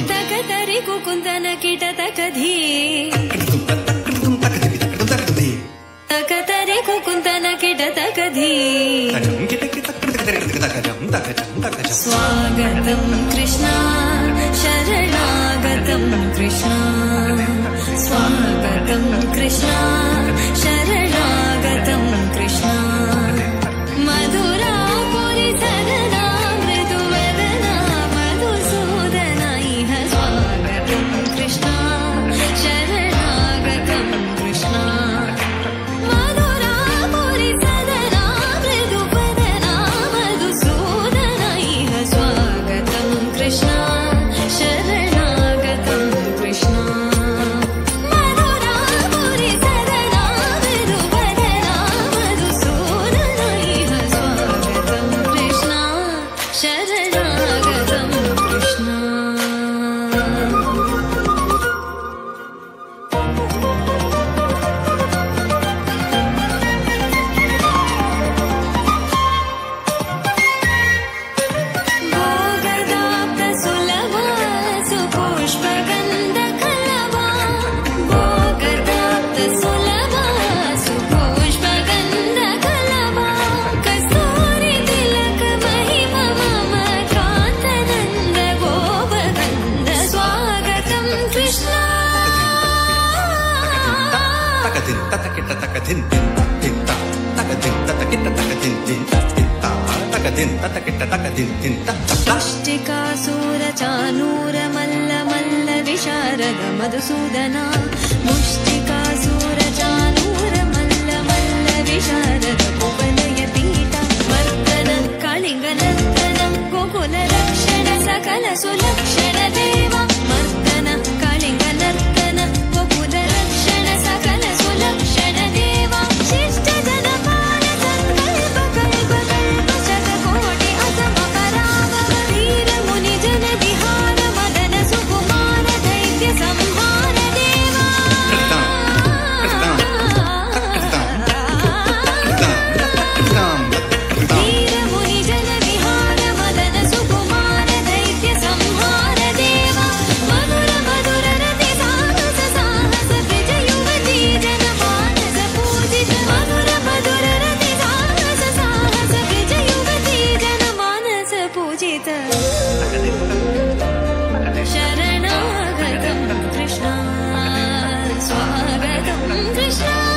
తకతరి కుకుందన కిట తకధీ తకతరి కుకుందన కిట తకధీ స్వాగతం కృష్ణ శరణాగతం కృష్ణ స్వాగతం కృష్ణ శరణాగతం కృష్ణ మధురా పురి సదనా మృదువదనా మధుసూదన ఇహ స్వాగతం కృష్ణ శరణాగతం కృష్ణ మధురా పురి సదనా మృదువదనా మధుసూదన ఇహ స్వాగతం కృష్ణ శరణాగతం కృష్ణ मुष्टिकासूर चानूर मल्ल मल्ल विशारद मधुसूदन मुष्टिकासूर चानूर मल्ल मल्ल विशारद कुवलय पीठ वर्तन कलिंग नर्तन गोकुल रक्षण सकल सुलक्षण देव मर्दन कलिंग नर्तन गोकुल रक्षण सकल सुलक्षण देव शिष्ट जन पाल संकल्प कल्प कल्प शतकोटि असम कराम वीर मुनि जन विहार मदन सुकुमार दैत्य संहार देवा वीर मुनि जन विहार मदन सुकुमार दैत्य संहार देवा मधुर मधुर रति साहस साहस ब्रज युवती जन मानस पूजित मधुर मधुर रति साहस साहस ब्रज युवती जन मानस पूजित शरणागतं कृष्ण स्वागतं कृष्ण